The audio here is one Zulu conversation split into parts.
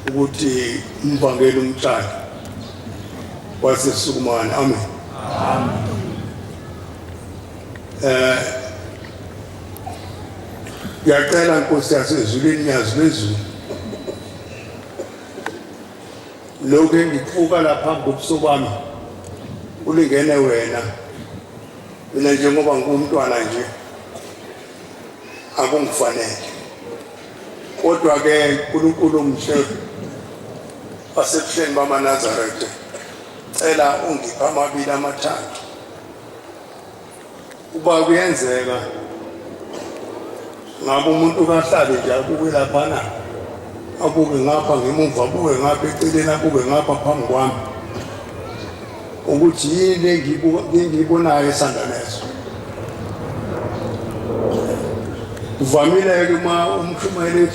ukuthi umvangeli umtshali waseSukumane. Amen. Ngiyacela Nkosi yasezulwini nyazi lwezulu lokhu engikubuka lapha ngobuso bami ulingene wena mina njengoba ngumntwana nje akungifanele kodwa ke uNkulunkulu umhle wasebuhleni bamaNazaretha cela ungipha amabili amathathu uba kuyenzeka ngabe umuntu kahlale nje akuke laphana abuke ngapha ngemuva abuke ngapha eceleni abuke ngapha phambi kwami ukuthi yini engiyibonayo esandanezo uvamile ke uma umshumayeli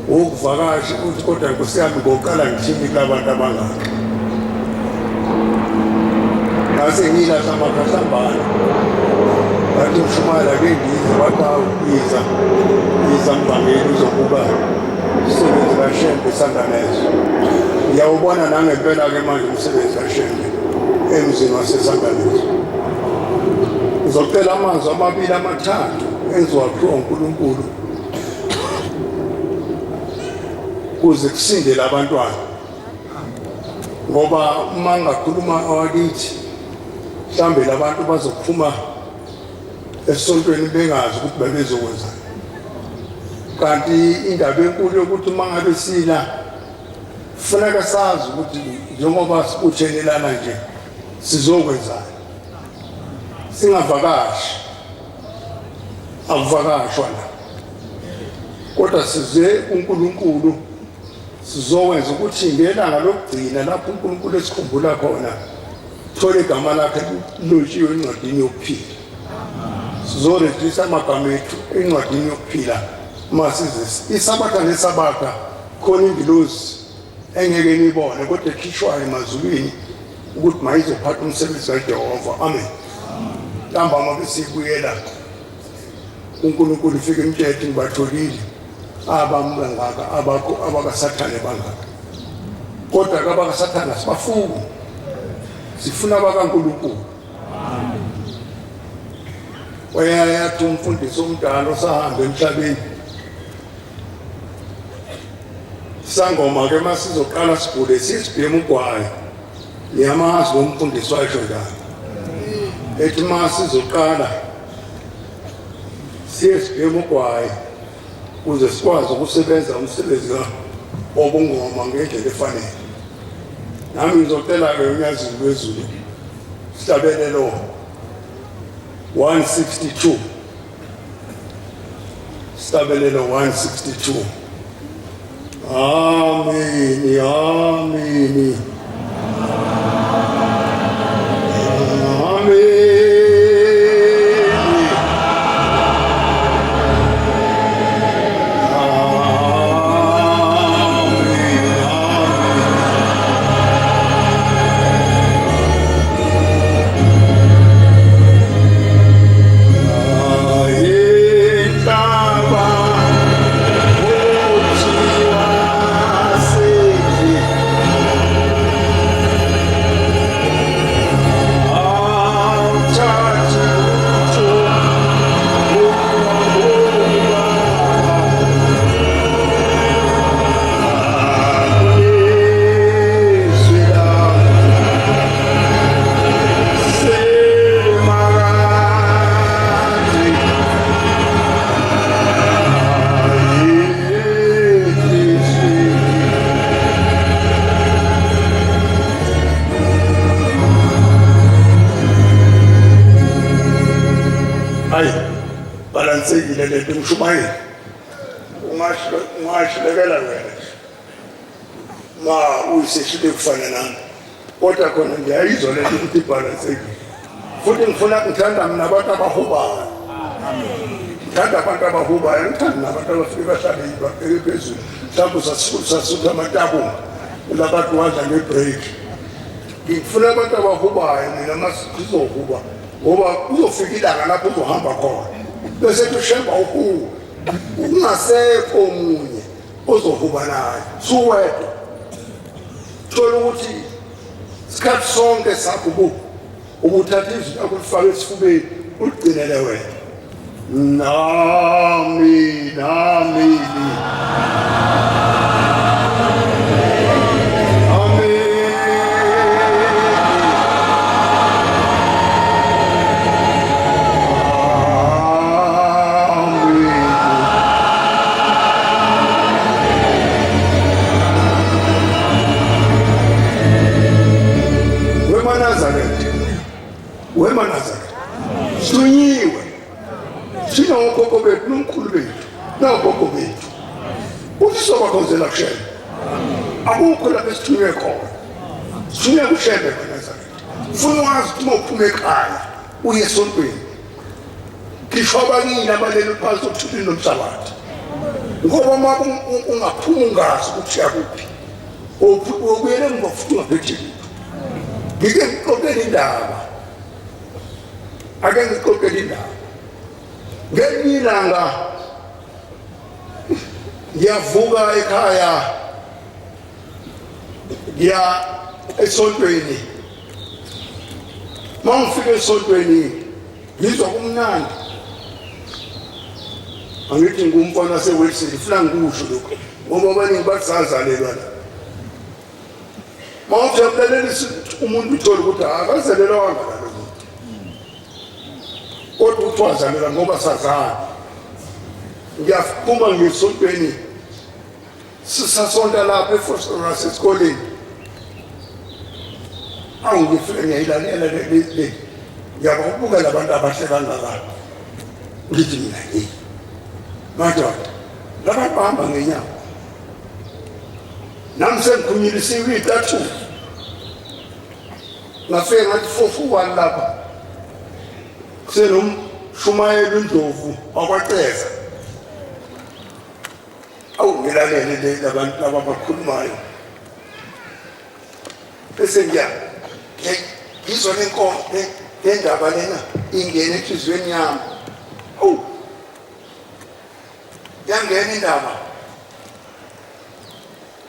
wokuvakasha uthi kodwa Nkosi yami ngoqala ngithini kubantu abangaka ngase ngilahla amakhahambana bathi umshumayeli ake ngize watha iza mvangeli uzokuba umsebenzi kaShembe esandanezo ngiyawubona nangempela ke manje umsebenzi kaShembe emzini wasesandanezo uzocela amazwi amabili amathathu enziwa kuwo uNkulunkulu kuze kusindele abantwana ngoba uma ngakhuluma awakithi mhlambe labantu bazophuma esontweni bengazi ukuthi babezokwenza kanti indaba enkulu yokuthi uma ngabe sila kufanele sazi ukuthi njengoba sibuthelelana nje sizokwenzana singavakashi akuvakashwa la kodwa size uNkulunkulu sizowenza ukuthi ngelanga lokugcina lapho uNkulunkulu esikhumbula khona thole igama lakhe lotshiwe encwadini yokuphila sizorejista amagama ethu encwadini yokuphila masize isabatha nesabatha khona ingilosi engeke nibone kodwa ekhishwayo emazulwini ukuthi mayizophatha umsebenzi kaJehova. Amen. Ntambama besikuyela uNkulunkulu ufike imthetho ngibatholile abamngaka abakasathane bangaka kodwa abakasathana sibafuna sifuna abakaNkulunkulu. Wayathi umfundisi omdala osahamba emhlabeni sangoma ke masizoqala sibhule sisibhema ugwayi niyamazi ngomfundisi washo njalo ethi masizoqala sisibhema ugwayi ukuze sikwazi ukusebenza umsebenzi wobungoma ngendlela efanele. Nami ngizocela ke unyazini lwezulu sihlabelelo 162 sihlabelelo 162. Amen. Amen. Balansekile lento umshumayeli ungashlekela wena ma uyiseshile kufana nami kodwa khona ngiyayizwa lento ukuthi balansekile futhi ngithanda mina abantu abahubayo. Ngithanda abantu abahubayo ngithanda nabantu abafike bahlale babheke phezulu mhlawumbe sasutha amatabo labantu wadla ngebreak. Ngifuna abantu abahubayo mina masizohuba ngoba kuzofika ilanga lapho uzohamba khona bese kushemba ukungasekho omunye ozohuba naye suwedwa thola ukuthi isikhathi sonke sakho ubuthatha izwi akulifaka esifubeni uligcinele wena nami weManazaretha sunyiwe sina ogogo bethu nomkhulu bethu nagogo bethu uthi sobakhonzela kushebe akukho lapho esithunywe khona sithunywe kushebe weManazaretha ufuna wazi ukuthi uma uphuma ekhaya uye esontweni kisho abakini abalele phansi okuthulini nomhlabathi ngoba uma ungaphuma ungazi ukuthi yakuphi ubuyele ngofuthi ungaphethe ngike ngixoxele indaba ake ngixoxele indaba ngelinye ilanga ngiyavuka ekhaya ngiya esontweni mangifika esontweni ngizwa kumnandi angithi ngumfana waseWilson ufuna ngikusho lokho ngoba abaningi basazalelwa la mawujabulela umuntu uthola ukuthi akazalelwa wangala kodwa uthi wazalelwa ngoba sazana ngiyaphuma ngesontweni sisasonta lapha eForest esikoleni ngifike ngiyayilalela le ngiyababuka labantu abahle kangaka ngithi mina madoda labantu bahamba ngenyawo nami sengikhunyilisiwe itathu ngafike ngathi 441 lapha kusenomshumayela uNdlovu wakwaXeza ngilalele labantu laba abakhulumayo bese ngizwa le ndaba lena ingene enhlizweni yami yangena indaba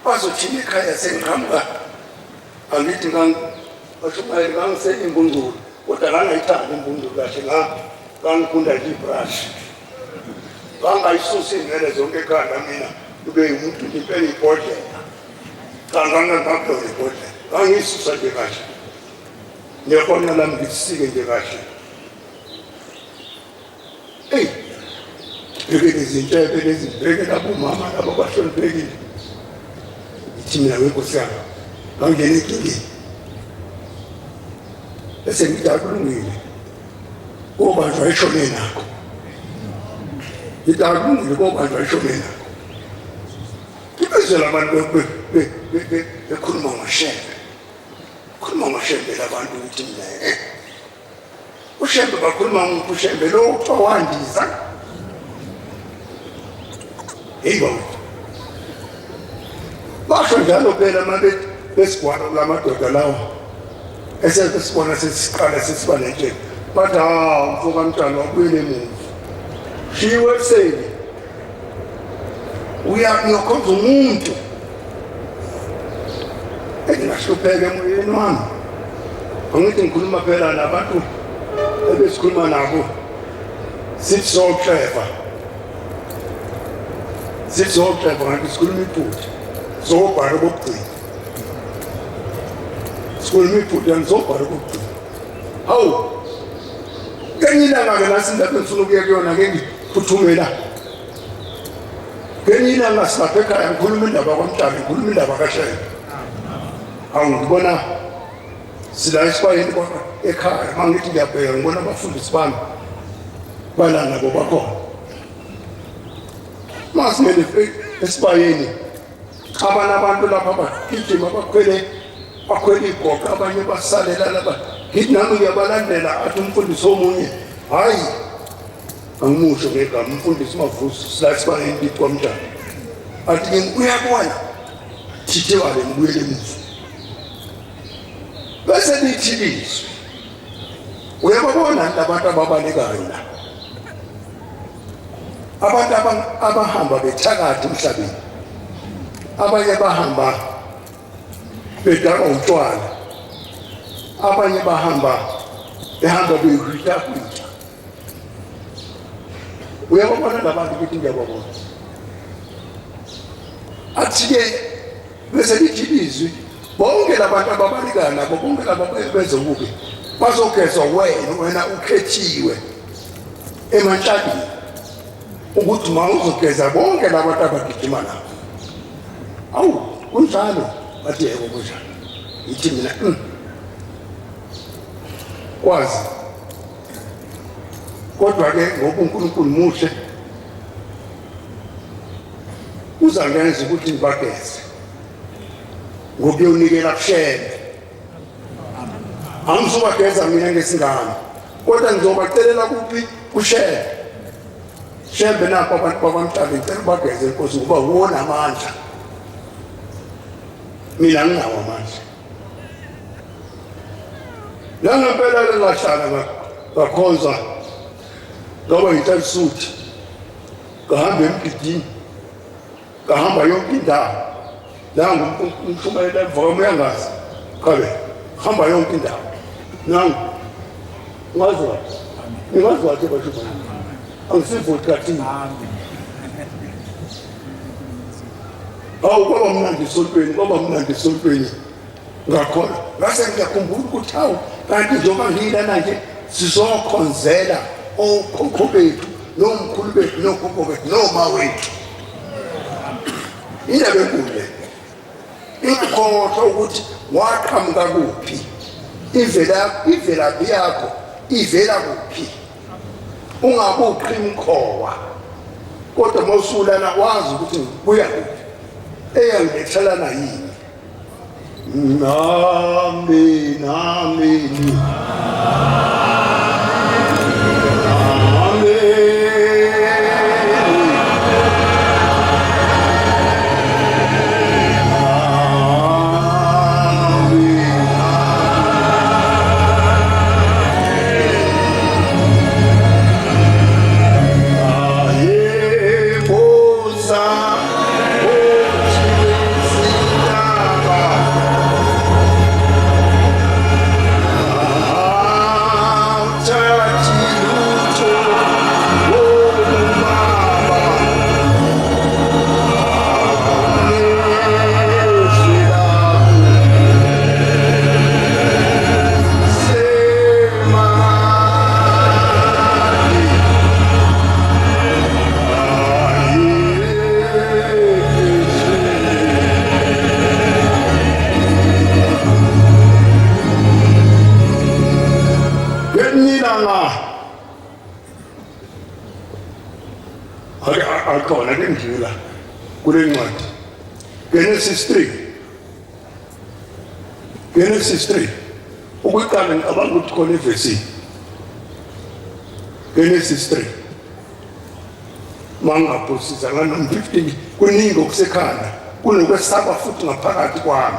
bazothini ekhaya sengiqhamuka angithi bashumayela ngangisenimbungulu kodwa ngangayithanda imbungulu kahle ngangifunda ibrush ngangayisusi ingene zonke ekhanda mina kube umuntu ngipela ibhodlela ngangangaphola ibhodlela ngangiyisusa nje kahle ngiyakona lami ngisike nje kahle bhekele izintshebe lezi bhekele abomama laba bahloniphekile ithi mina wenkosi yami ngangena enkingeni bese ngithi akulungile obanjwa eshone nakho ngithi akulungile obanjwa eshone nakho ibezela abantu bekhuluma ngashembe labantu ukuthi mina ushembe bakhuluma ngokushembe lo wandisa basho njalo phela manje besigwara lamadoda lawa esesibona sesiqala sesiba nentshebe bathi mfoka mntwana wabuyele emuva shiwe ekuseni uyakhonza umuntu engingahlupheka emoyeni wami angithi ngikhuluma phela nabantu ebesikhuluma nabo sithi sokuhleva ngathi sikhuluma iphutha zobhala kokugcina sikhuluma iphutha ngizobhala kokugcina hawu ngenye ilanga-ke nasi indaba engifuna ukuya kuyona ke ngiphuthumela ngenye ilanga silapha ekhaya ngikhuluma indaba kwaMdlalo ngikhuluma indaba kaShembe hawu ngibona sila esibayeni ekhaya uma ngithi ngiyabheka ngibona abafundisi bami bala nabo bakhona masingene esibayeni abanye abantu lapha bagijima bakhwele igoqo abanye basalela lapha ngithi nami ngiyabalandela athi umfundisi omunye hayi angimusho ngegama umfundisi uMavusi sila esibayeni lithi kwaMdlalo athi uyabona thithe wale ngibuyele emuva bese lithi lizwi uyababona abantu ababalekayo la abantu abahamba bethakade emhlabeni abanye bahamba bedakwa utshwala, abanye bahamba behwita. Uyababona labantu ukuthi ngiyababona. Athi-ke bese lithi ilizwi bonke labantu ababalekana nabo, bonke laba benze ububi bazogezwa wena ukhethiwe emanhlabeni ukuthi ma uzogeza bonke labantu abagijima nabo. Awu kunjalo, bathi yebo kunjalo. Yithi mina kwazi, kodwa-ke ngoba uNkulunkulu muhle uzangenza ukuthi ngibageze ngokuyonikela kushembe. Angizobageza mina ngesingane, kodwa ngizobacelela kuphi? Kushembe. Shembe nakho abantu bakwamhlabeni cela bageze inkosi ngoba wona amandla, mina nginawo amandla. Langempela lahlala ngakhonza ngaba yinhlansuthi, ngahamba emgidini, ngahamba yonke indawo. Nangu umshumayela emva kwamuyangazi kabe hamba yonke indawo. Nangu ngazi wathi bashumayela angisivuthi kathini. Awu kwaba mnandi esontweni ngakhona ngase ngiyakhumbula ukuthi hawu kanti njengoba ngiyilana nje sizokhonzela okhokho bethu nomkhulu bethu nokhokho bethu noma wethu. Indaba enkulu le, ikhohlwa ukuthi waqhamuka kuphi, ivelaphi yakho ivela kuphi. Ungabuqhi imkhowa, kodwa mawusulana wazi ukuthi buya kuphi, eyangithelana yini. Amen. Akhona ke ngidlula kule ncwadi Genesis 3 ukuqala ngicabanga ukuthi khona evesi Genesis 3 mangaphosisa ngano 15 kuningi okusekhanda kunokwesaba futhi ngaphakathi kwami.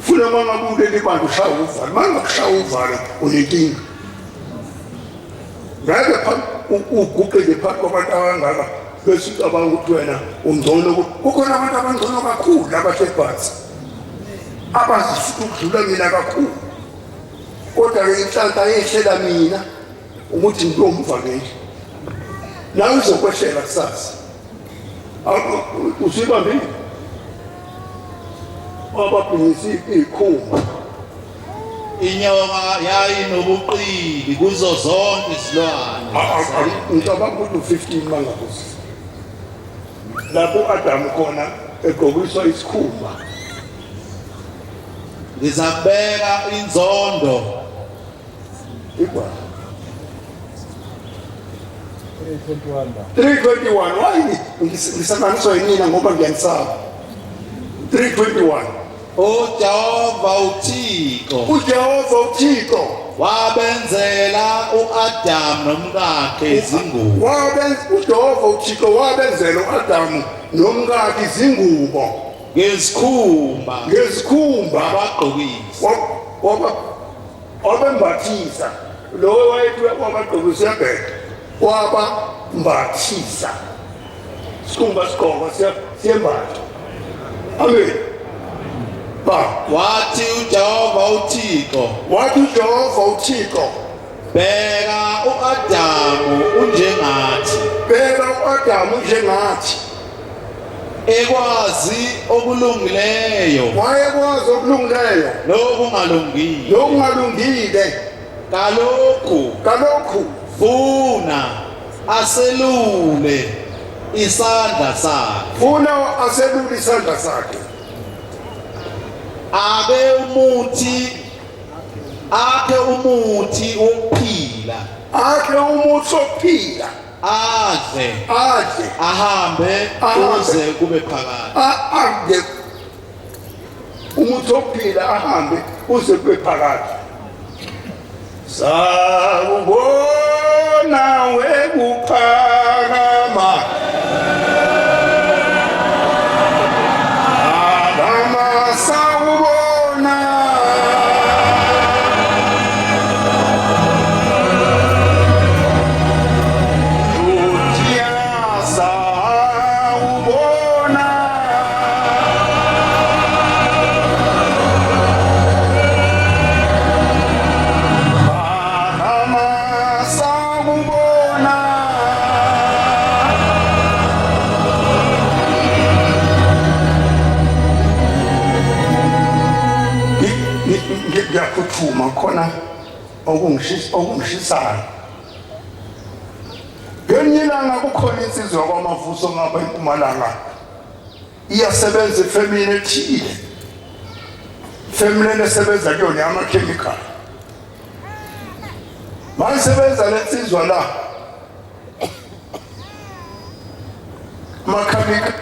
Funa mangabuke libantu ushaya uvalo, mangakushaya uvalo unenkinga. Ngeke uguqele phakathi kwabantu abangaka bese ucabanga ukuthi wena ungcono. Kukhona abantu abangcono kakhulu abahlebhansi abazifuna ukudlula mina kakhulu, kodwa-ke inhlanhla yehlela mina ukuthi ngiyomvakeli nawe uzokwehlela kusasa. Usibambile ababhinyisi ikhuma, inyoka yayinobuqili kuzo zonke izilwane. ngicabanga ukuthi 15 mangabusi lapho Adamu khona egqokiswa isikhumba. Ngizabeka inzondo Ikwa 3:21 why ngisananiswa yini ngoba ngiyanisaba. 3:21 uJehova uThixo wabenzela uAdamu nomkakhe izingubo. uJehova uThixo wabenzela uAdamu nomkakhe izingubo ngezikhumba wabagqokisa wabembathisa. Lo wayethi wabagqokisa uyabheka wabambathisa. Isikhumba sigqoko siyembathwa amen ba wathi uJehova uThixo wathi uJehova uThixo bheka uAdamu unjengathi bheka uAdamu njengathi ekwazi okulungileyo wayekwazi okulungileyo nokungalungile kalokhu funa aselule isandla sakhe ake umuthi wokuphila adle ahambe kuze kube phakade umuthi wokuphila ahambe uze kube phakade sawubona wekuphakama ngiyaphuthuma khona okungishisayo ngelinye ilanga kukhona insizwa kwamavuso ngapha eMpumalanga iyasebenza efemini ethile femini esebenza kuyona amakhemikhali mayisebenza lensizwa la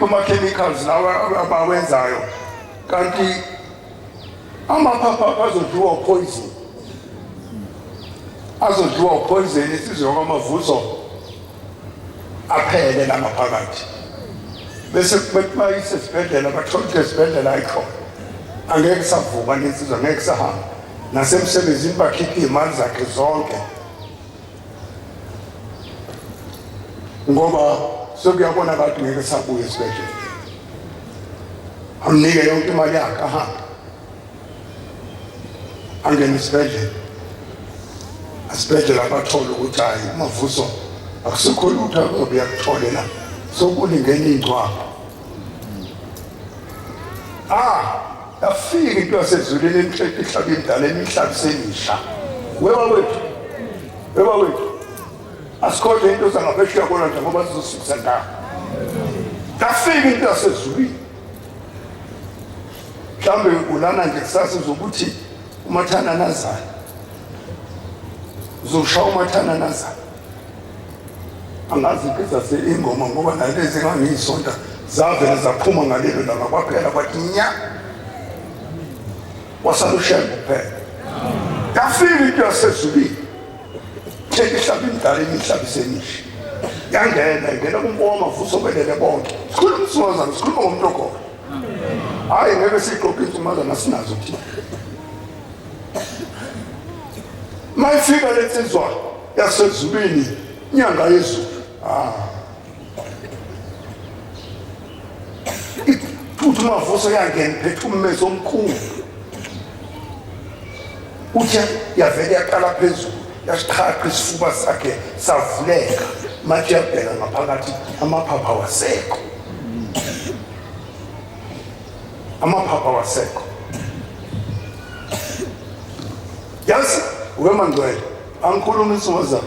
ama-chemicals lawa abawenzayo kanti amaphapha azodliwa poison isizwe kwamavuso aphele la ngaphakathi bese mayise esibhedlela bathola ukuthi esibhedlela ayikhona angeke savuka nensizwa angeke sahamba nasemsebenzini bakhiphe iy'mali zakhe zonke ngoba sekuyabona kathi ngeke sabuye esibhedlela amnike yonke imali yakhe ahambe angene esibhedlela bathole ukuthi hayi umavuso akusekho lutho obuyakuthole la sokulingene iy'ngcwabo yafika into yasezulwini ihlaba imdala imihlaba semisha weba wethu asikhohle into zangaphesheya kona nje ngoba sizosukisa ndawo yafika into yasezulwini mhlawumbe ulana nje kusasa uzokuthi umathana nazana uzoshaya umathana nazana angazi izase ingoma ngoba nalezi ngangiyisonta zavele zaphuma ngalelo langa kwaphela kwathi nya wasalushembe kuphela yafika into yasezulwini theka ihlaba imdala imihlaba isemisha ingena kumfo wamavuso obelele bonke sikhuluma isimazana sikhuluma ngomuntu okhona hayi ngeke siyiqoqe insumazana sinazo thina mayifika lensizwa yasezulwini inyanga yezulu futhi umavuso yangena phethe ummese omkhulu uthi yavele yaqala phezulu yasiqhaqha isifuba sakhe savuleka manje yabheka ngaphakathi amaphapha wasekho yazi uwemangcwele angikhuluma isimazana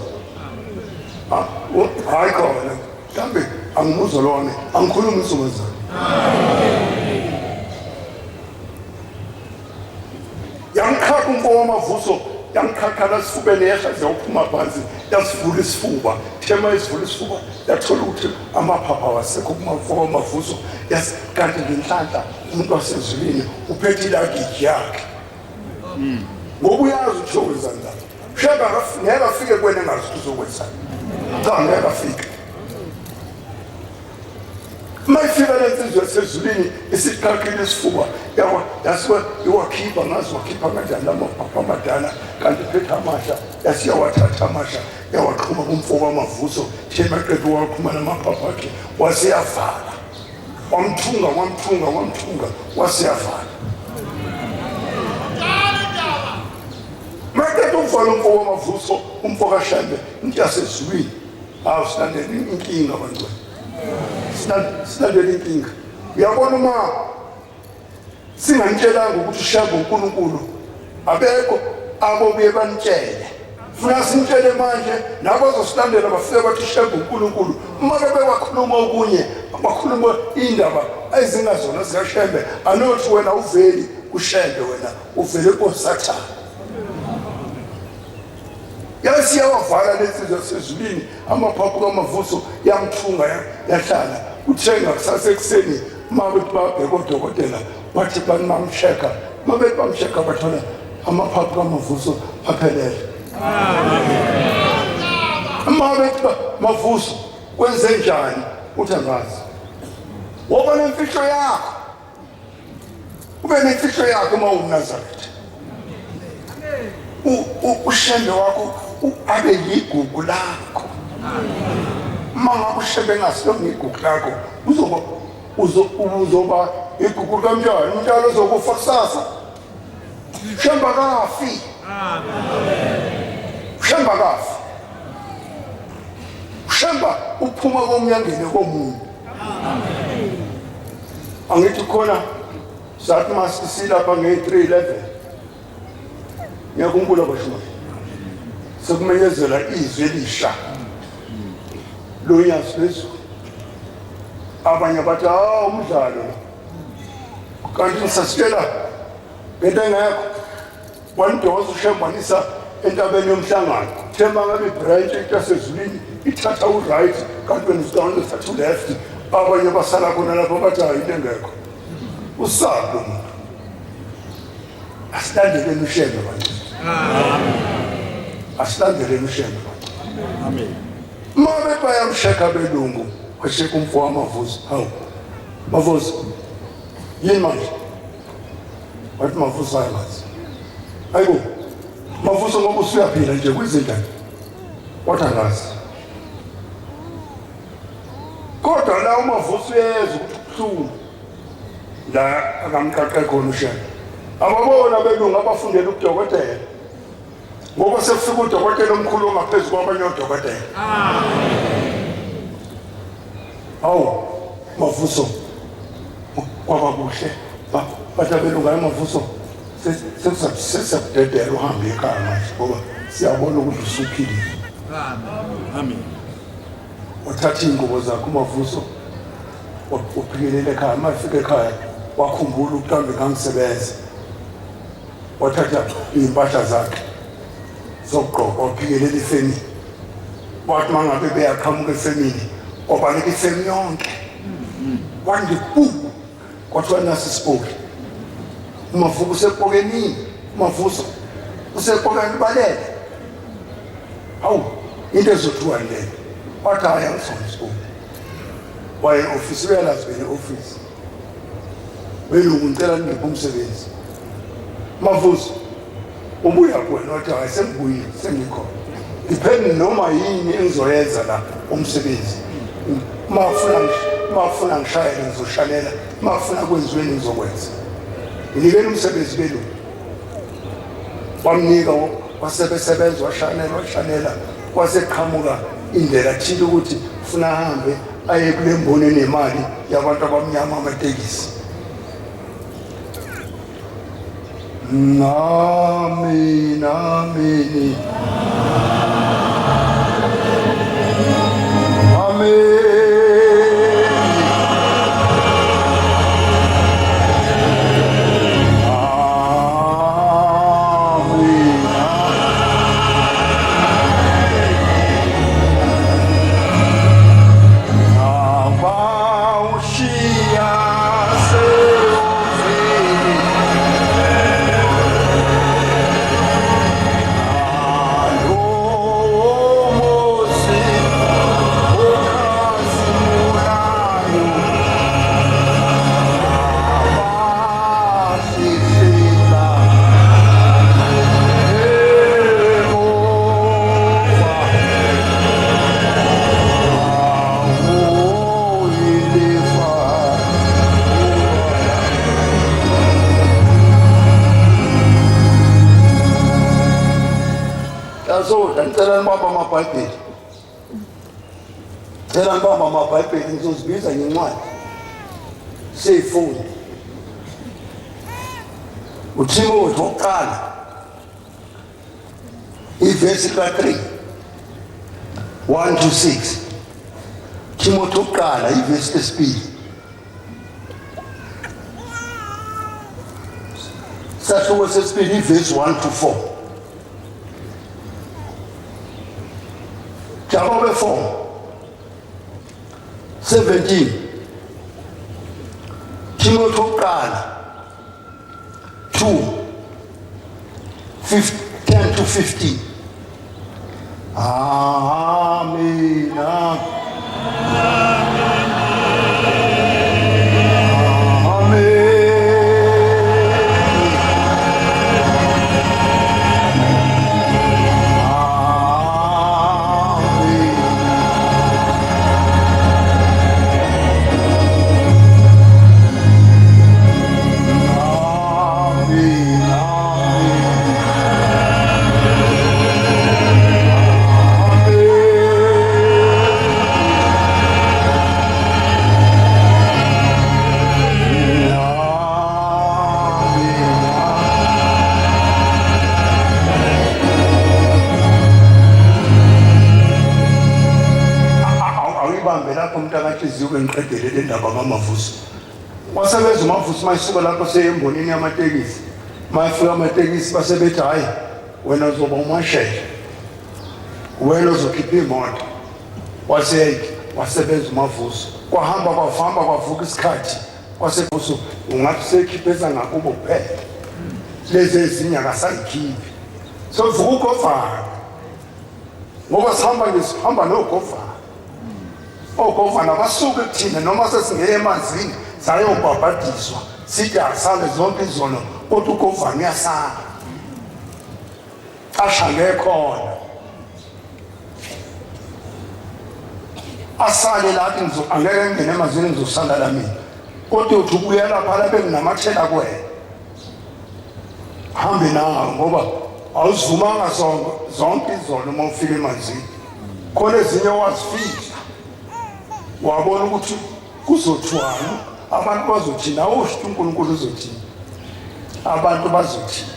hayi khona mhlawumbe angimuzwa lona angikhuluma isimazana yangikhakha umfo wamavuso yangikhakhala esifubeni yahlaze uphuma phansi yasivula isifuba thema isivula isifuba yathola ukuthi amaphapha wasekho kumafo wamavuso kanti ngenhlanhla umuntu wasezulwini uphethe ilagiji yakhe ngoba uyazi ukuthi uzokwenzani njalo sheba ngeke afike kwena engazi ukuthi uzokwenzani cha ngeke afike mayifika lensizwa yasezulwini isiqaqile isifuba yasuke iwakhipha ngazi wakhipha kanjani lamaphapha amadala kanti phethe amasha yasiyawathatha amasha yawaqhuma kumfo wamavuso themaqeda waqhuma namaphapha akhe waseyavala wamthunga wasiyavala. Makete umfana umfo wamavuso umfo kaShembe into yasezulwini awusilandela inkinga bantwana. Silandela inkinga. Uyabona uma singantshelanga ukuthi uShembe uNkulunkulu abekho abobuye banitshele. Funa simtshele manje nabazosilandela bafike bathi uShembe uNkulunkulu uma bebakhuluma okunye bakhuluma indaba ezingazona zikaShembe anothi wena uveli kuShembe wena uvele kuSathane. Yasiyawavala lezi zasezulwini amaphaphu kamavuso yamthunga yahlala uthenga kusasa ekuseni mabethi babheka odokotela bathi bamsheka mabethi bamsheka bathola amaphaphu kamavuso aphelele. Mabethi mavuso kwenze njani uthi angazi woba nemfihlo yakho ube nemfihlo yakho uma uNazaretha uShembe wakho abe yigugu lakho. Mama uShembe ngasilo ngigugu lakho uzoba igugu kanjani umntwana ozokufa kusasa. Shembe akafi. Shembe akafi. Shembe uphuma komnyangeni komuntu. Angithi khona sathi masisilapha nge-311 ngiyakhumbula bashona sekumenyezela izwi elisha lonyazi lezulu. Abanye bathi umdlalo kanti sasitshela ngento engekho wandoza uShembe wanisa entabeni yomhlangano themba ngabe ibranch yasezulwini ithatha u-right kanti wena usicabanga uthatha u-left. Abanye basala khona lapho bathi hayi into engekho usalo umuntu. Asilandeleni uShembe bantu. Asilandeleni uShembe bantu. Amen. Mabe bayamsheka belungu washeka umfo wamavuso. Hawu mavuso yini manje wathi mavuso ayazi ayibo mavuso ngoba usuyaphila nje kwizinto wathi angazi kodwa la umavuso uyeza ukuhlula la akamqaqe khona uShembe. Ababona belungu abafundela ubudokotela ngoba sekufika udokotela omkhulu ongaphezulu kwabanye odokotela. Awu mavuso kwaba kuhle bathi abelungu amavuso sesakudedela uhambe ekhaya manje ngoba siyabona ukuthi usuphilile. Amen. Wathatha ingubo zakhe umavuso waphikelele ekhaya. Mafika ekhaya wakhumbula ukuqamba ngangisebenza wathatha impahla zakhe zokugqoka waphikelele ifemini. Wathi mangabe beyaqhamuka efemini wabaleka ifemini yonke wandipu kwathiwa nasi isipoki umavuso usepokeni umavuso usepokeni balele. Hawu into ezothiwa leyo wathi hayi angisona isipoki waye ofisi uyalazi bene ofisi belungu ngicela ngiphe umsebenzi. Mavuso ubuya kuwena wathi hayi sengibuyile sengikhona ngipheni noma yini engizoyenza la umsebenzi. Mafuna ngishayele ngizoshalela mafuna kwenziweni ngizokwenza. Nginikele umsebenzi belungu wamnika wasebesebenza washanela kwaseqhamuka indlela thile ukuthi ufuna ahambe aye kule mboni nemali yabantu abamnyama amatekisi. Amen. Amen. Amen. masoda ngicela nibamba amabhayibheli. Cela nibamba amabhayibheli ngizozibiza ngencwadi. Seyifunda. uThimothi wokuqala ivesi ka3 1-6. Timothi wokuqala ivesi lesibili. Sahluko sesibili ivesi 1-4. Jakobe 4:17. Timothi wokuqala 2:10-15. Amen. Ngiqedele le ndaba ngamavuso wasebenza umavuso mayisuka lapho seyembonini yamatekisi mayifika amatekisi basebethi hayi wena uzoba umashele wena uzokhipha imoto wasebenza umavuso kwahamba kwavuka isikhathi kwasevuso ungathi sekhipheza ngakubo kuphela lezi ezinye akasayikhiphi sovuka ugovana ngoba sihamba nogova ogovana basuke kuthina noma sesingeye emanzini sayobhabhadiswa sithi asale zonke izono kodwa ugovana uyasala ashange khona asale lathi angeke ngene emanzini ngizosala la mina kodwa uthi ubuya lapha la benginamathela kwena hambe nawo ngoba awuzivumanga zonke izono uma ufika emanzini khona ezinye wazifika wabona ukuthi kuzothwana abantu bazothina nawo uNkulunkulu uzothina abantu bazothina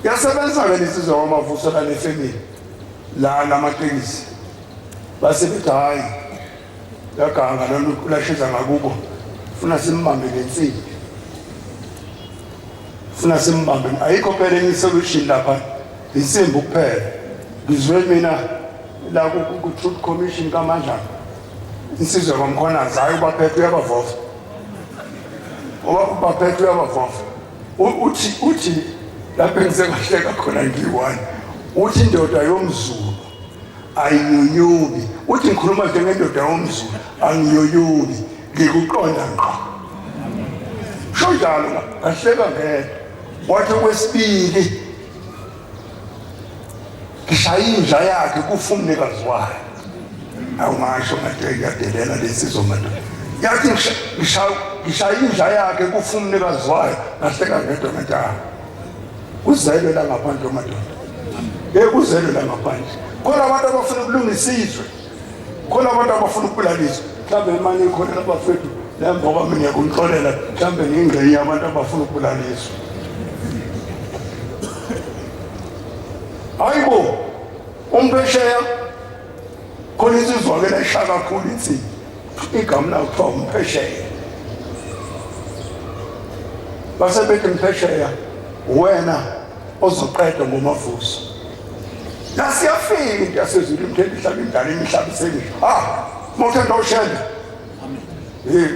yasebenza-ke lesizwe wamavuso la nefamily la namatekisi basebethi hayi yaganga lashiza ngakubo funa simbambe lensimbi funa simbambe ayikho phela enye isolution lapha insimbi kuphela ngizwe mina la ku-Truth Commission kaMandla insizwe kwamkhonazi hayi ubaphethe uyabavova ubaphethe uyabavova uthi lapho engisekahleka khona ngiyi-1 uthi indoda yomZulu ayinyonyubi uthi ngikhuluma njengendoda yomZulu angiyoyubi ngikuqonda ngqo sho njalo ngahleka ngedwa wathi okwesibili ngishaya inja yakhe kufa umnikazi wayo awungasho ngathi yadelela lesizwe madoda yathi ngishaya inja yakhe kufa umnikazi wayo ngahleka ngedwa ngathi kuzelwe la ngaphandle madoda kuzelwe la ngaphandle khona abantu abafuna ukulungisa izwe khona abantu abafuna ukubulaliswa mhlawumbe imani ikhona abafethu lemva kwami ngiyakunhlolela mhlawumbe ngingcenye abantu abafuna ukubulaliswa hayibo umphesheya khona isizwakela ishaka kakhulu insimbi igama lawo kuthiwa umphesheya basebethi mphesheya wena ozoqeda ngomavuso nasiyafika into yasezulu imthenda ihlaba indala imihlaba iselisha mawuthanda ushenda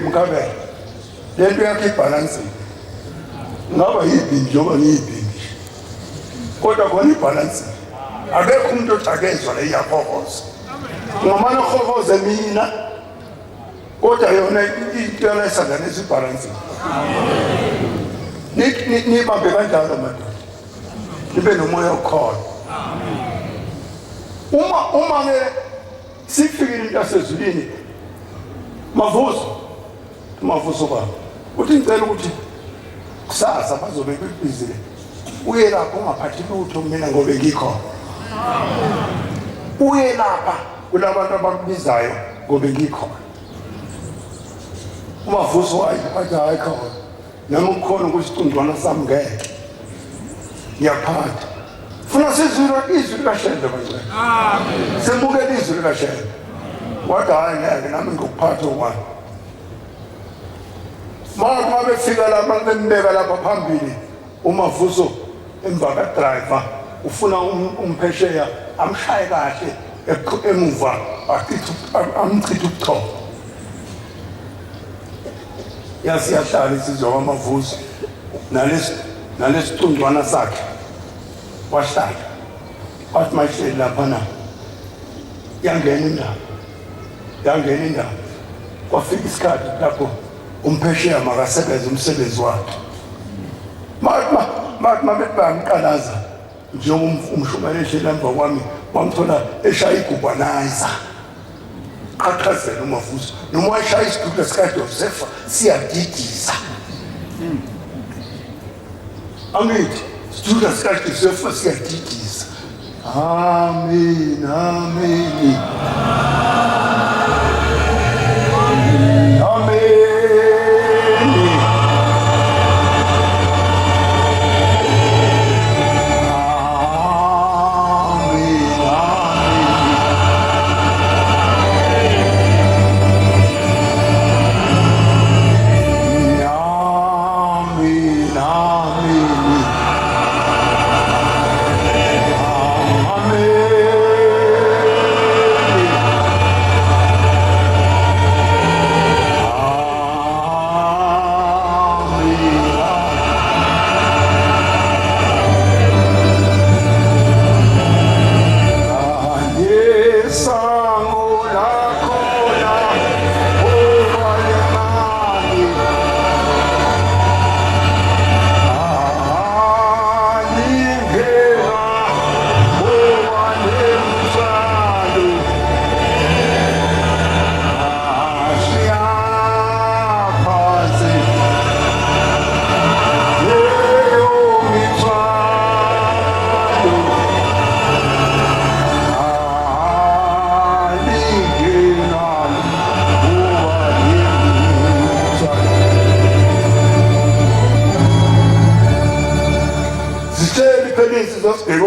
mkhabela lento yakho ibhalansile ngaba yibhindi njengoba ngiyibhindi kodwa khona ibhalansile akekho umuntu othi akezwa le iyahohoza ngamane hohoze mina kodwa yona into yalesangane ibhalansile nibambe kanjalo madoda nibe nomoya okhona uma-ke sifikile into yasezulwini mavuso baba uthi ngicela ukuthi kusasa bazobe bebizile uye lapha ungaphathi lutho mina ngobe ngikho. Uye lapha kulabantu abakubizayo ngobe ngikho. Umavuso wathi hayi khona noma ukukhona kusicundwana sami ngeke. Ngiyaphatha. Funa sizwira izwi likaShembe manje. Amen. Sembukela izwi likaShembe. Wathi hayi ngeke nami ngokuphatha okwami. Uma befika lapha bembeka lapha phambili umavuso emva kadriver ufuna umphesheya amshaye kahle emuva amchitha ubuchopho. Yasiyahlala isizwe kwamavuso nalesicundwana sakhe wahlala wathi mayihleli laphana yangena indaba kwafika isikhathi lapho umphesheya makasebenza umsebenzi wakhe mabethi bayamqalaza njengomshumayeli ehleli emva kwami wamthola eshaya igubanayiza qhaqhazela umavuso noma wayeshaya isitulo sikaJosefa siyadidiza angithi isitulo sikaJosefa siyadidiza. Amen, amen.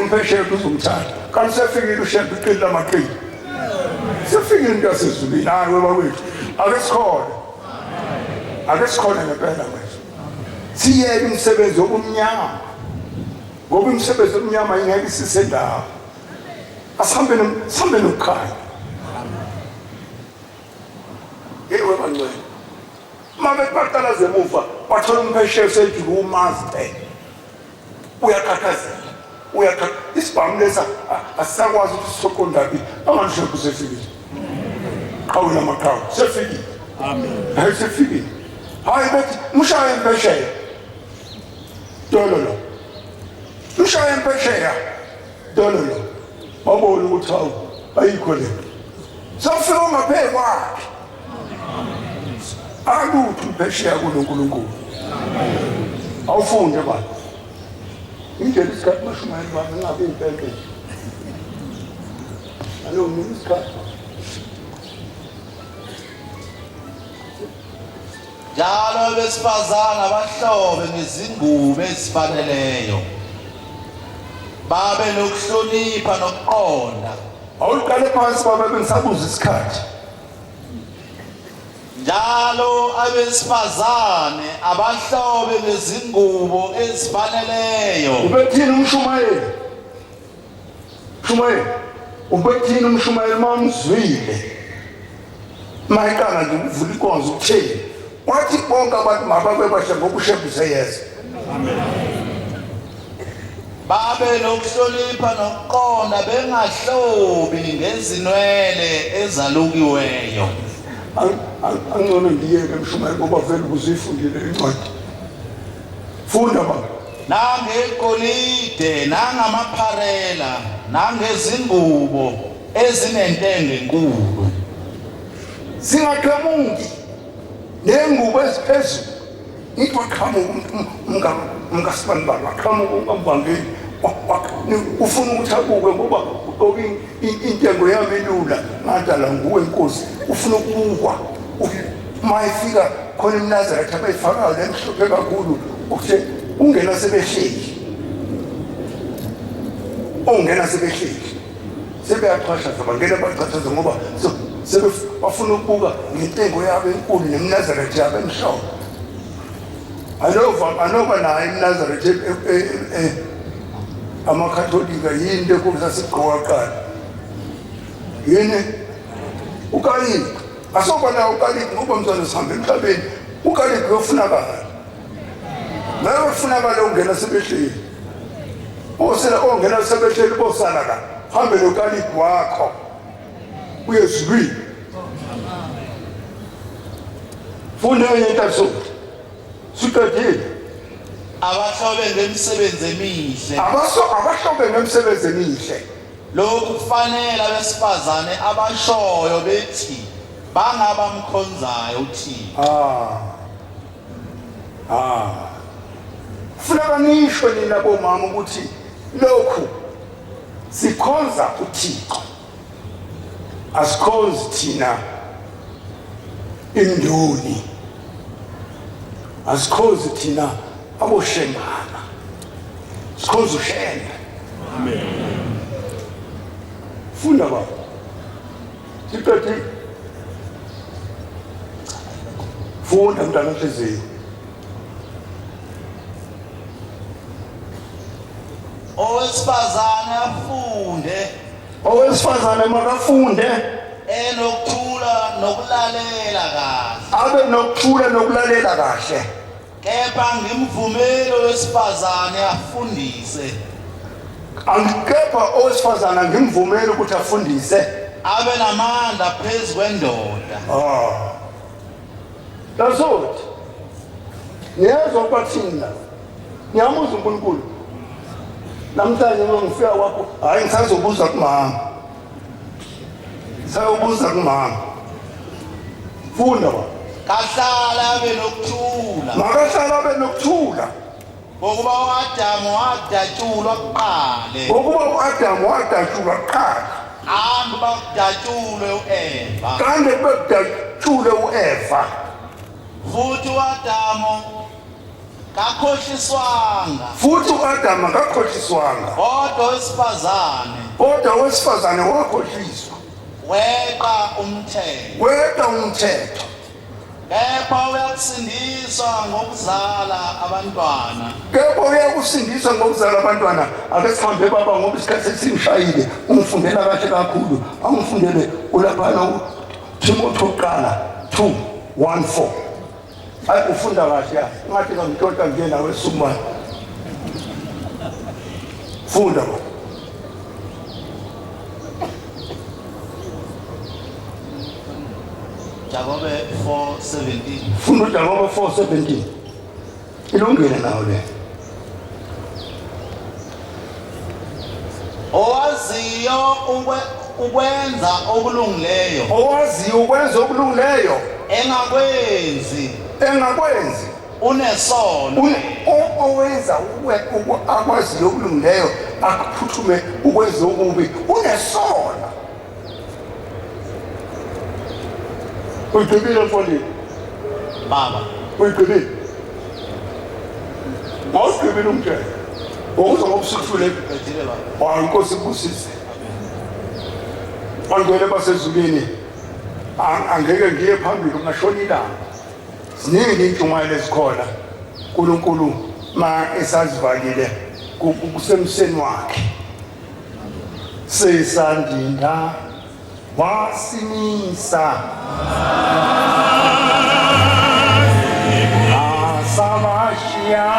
Umphesheya uzomthatha kanti sefikile uShembe iqili lamaqili sefikile into yasezulwini hayi wethu ake sikhona ngempela manje siyeke umsebenzi wobumnyama ngoba umsebenzi wobumnyama ingeke sisendawo asihambe nokukhanya yewe bangcwele mabethi baqalaze emuva bathola umphesheya usejula umazi uyakhathazela isibhamu lesa asisakwazi ukuthi sisoqondapi anganisheku sefikile qawu namaqhawu sefikile. Amen. Hayi sefikile hayi bethi mshaye impesheya dololo mshaye impesheya dololo babona ukuthi hawu ayikho le safika ngaphezulu kwakhe akalutho impesheya kuNkulunkulu. Awufunde bani indlela isikhathi mashumayeli bami ngabe impempe alo mina isikhathi njalo abesifazana bahlobe ngezingubo ezifaneleyo babe nokuhlonipha nokuqonda. Awuqale phansi baba bengisabuza isikhathi. Njalo abesifazane abahlobe ngezingubo ezifaneleyo. Ubethini umshumayeli? Shumayeli. Ubethini umshumayeli mamzwile? Mayikana nje uvula inkonzo ukuthini? Wathi bonke abantu mababe bashe ngokushebisa Yesu. Amen. Babe nokuhlonipha nokuqonda bengahlobi ngezinwele ezalukiweyo. Angcono ndiyeke mshumayeli ngoba vele uzifundile incwadi. Funda baba. Nangegolide, nangamapharela, nangezingubo ezinentenge enkulu. Singaqhamuki nengubo eziphezulu ithi waqhamuka umkasibanibani waqhamuka umvangeli ufuna ukuthi abuke ngoba uqoke intengo yami elula ngadala nguwe Nkosi ufuna ukubukwa uma efika khona iNazaretha abayifakayo lemhlophe kakhulu ukuthi ungena sebehleki sebeyaxhashaza bangena baxhashaza ngoba sebafuna ukubuka ngentengo yabo enkulu nemNazaretha yabo emhlophe anoba naye iNazaretha amakatholika yini lekho sasigqoka qala yini ukaliphi asoba nawo ukaliphi ngoba mntwana sihambe emhlabeni ukaliphi uyofunakala naye ufunakala ungena sebehleli ongena sebehleli bosala la hambe nokaliphi wakho uyezulwini funa enye into siqedile abahlobe ngemisebenzi emihle abahlobe ngemisebenzi emihle lokhu kufanele abesifazane abashoyo bethi bangabamkhonzayo uThixo funeka nisho nina bomama ukuthi lokhu sikhonza uThixo asikhonzi thina induni asikhonzi thina aboshengana sikhonza uShembe amen funda baba siqedile funda mntana enhliziyo owesifazane makafunde enokuthula nokulalela kahle abe nokuthula nokulalela kahle kepha ngimvumeli owesifazane afundise angikepha owesifazane ngimvumeli ukuthi afundise abe namandla phezu kwendoda lazothi niyezwa kwathina niyamuza uNkulunkulu namhlanje ngifika kwakho hayi ngisazobuza kumama sayobuza kumama funda baba kahlala abe nokuthula makahlala abe nokuthula ngokuba uAdamu wadatshulwa kuqala abantu badatshulwe uEva kanti bedatshulwe uEva futhi uAdamu kakhohliswanga kodwa owesifazane wakhohliswa weqa umthetho kepha uyakusindiswa ngokuzala abantwana ake sihambe baba ngoba isikhathi singishayile ungifundela kahle kakhulu angifundele ulaphana uTimothy oqala 2:1-4 hayi ufunda kahle ya ngathi ngamthola nje nawe Sumani funda baba Jakobe 4:17 funda Jakobe 4:17 ilungile nawe le owaziyo ukwenza okulungileyo engakwenzi unesono owenza akwaziyo okulungileyo akuphuthume ukwenza okubi unesono uyigqibile mfondini baba uyigqibile mawusigqibile umthetho ngokuza ngobusukuhlule ethile baba Inkosi ibusise bangcwele basezulwini angeke ngiye phambili ngashona ilanga ziningi intshumayelo ezikhona uNkulunkulu ma esazivalile kusemseni wakhe sesandinda wasimisa asabashia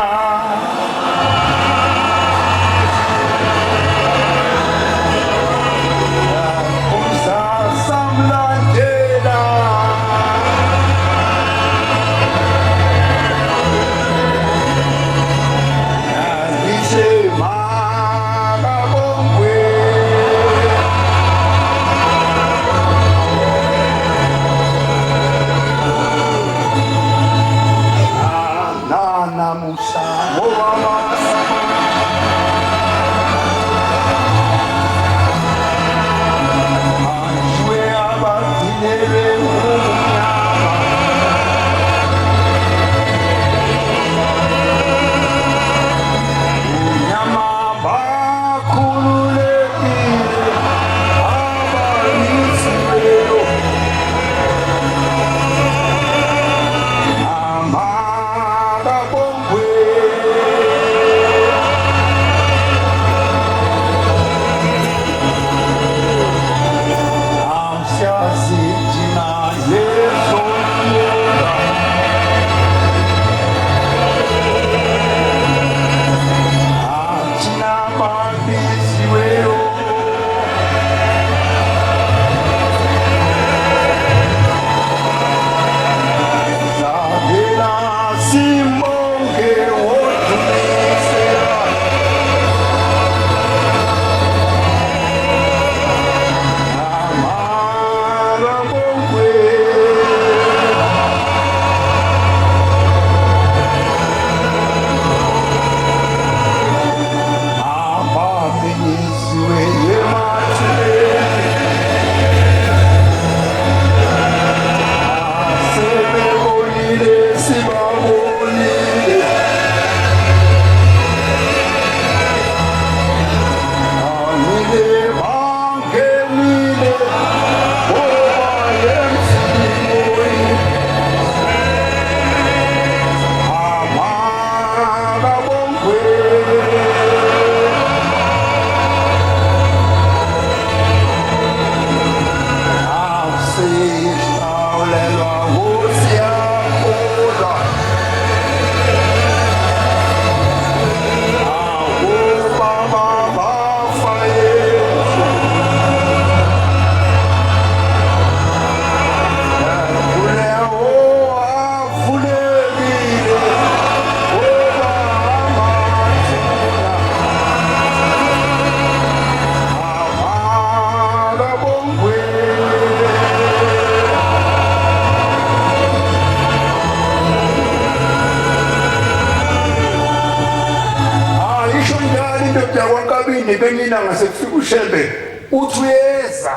emini benina ngasekufika uShembe uthi uyeza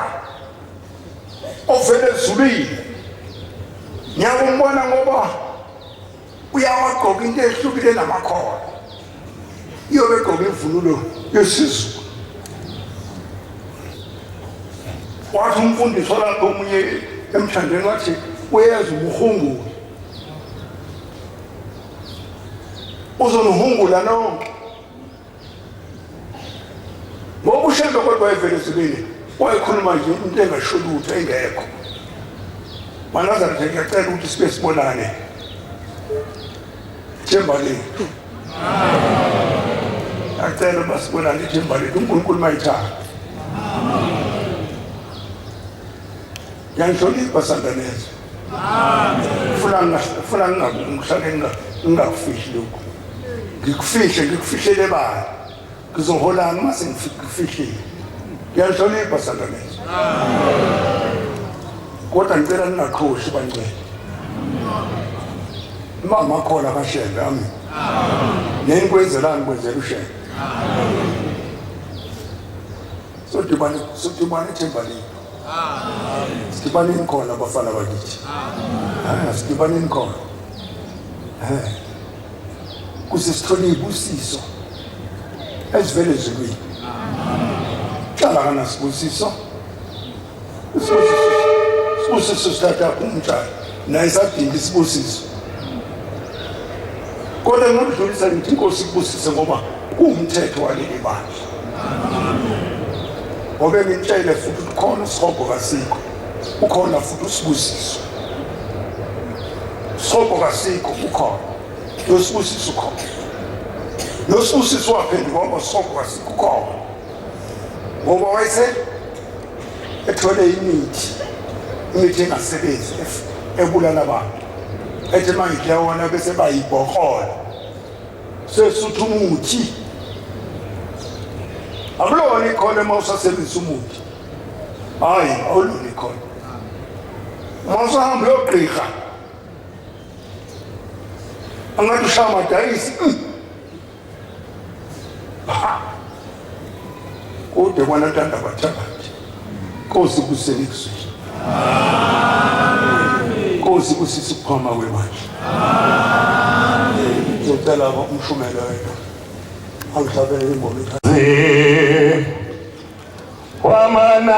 ovele ezulwini ngiyakumbona ngoba uyawagqoka into ehlukile namakhono iyobe egqoka imvunulo yesizulu wathi umfundisi walapho omunye emthandweni wathi uyeza umuhungula uzonihungula nonke ngoba uShembe kodwa wayevele ezulwini wayekhuluma nje into engasho lutho engekho manazarete ngiyacela ukuthi sibe sibonane Themba lethu acela basibonane ithemba lethu uNkulunkulu mayithanda yangihlonipha sandaneza funa ngihlale ngingakufihli lokhu ngikufihlele bani ngizoholana uma sengikufihlile yangihlonipha sandaneza kodwa ngicela ningakhoshi bancane mama khona kaShembe amen nenikwenzelani kwenzela uShembe sodibane ithemba lethu sidibaneni khona abafana bakithi sidibaneni khona kuze sithole ibusiso ezivele ezulwini hlala kana sibusiso sibusiso sithatha umntwana naye sadinga isibusiso kodwa ngokudlulisa ngithi inkosi ikubusise ngoba kuwumthetho waleli bandla ngoba ngitshele futhi ukhona uShogo kaSikho ukhona futhi uSibusiso Shogo kaSikho ukhona noSibusiso ukhona noSibusiso waphenduka ngoba Shogo kaSikho ukhona ngoba wayese ethole imithi engasebenzi ebulala abantu ethi manje yawona bese bayibhokola sesuthu umuthi akulona ikhona mawusasebenzisa umuthi hayi awulona ikhona mawusahamba uyogqirha angathi ushaya amadayisi kodwa kwanantanda bathakathi Nkosi kuselikuzwe Nkosi kusisi kuphama kwemanje amen ngicela umshumela wena angihlavele ingoma ekhaya wamana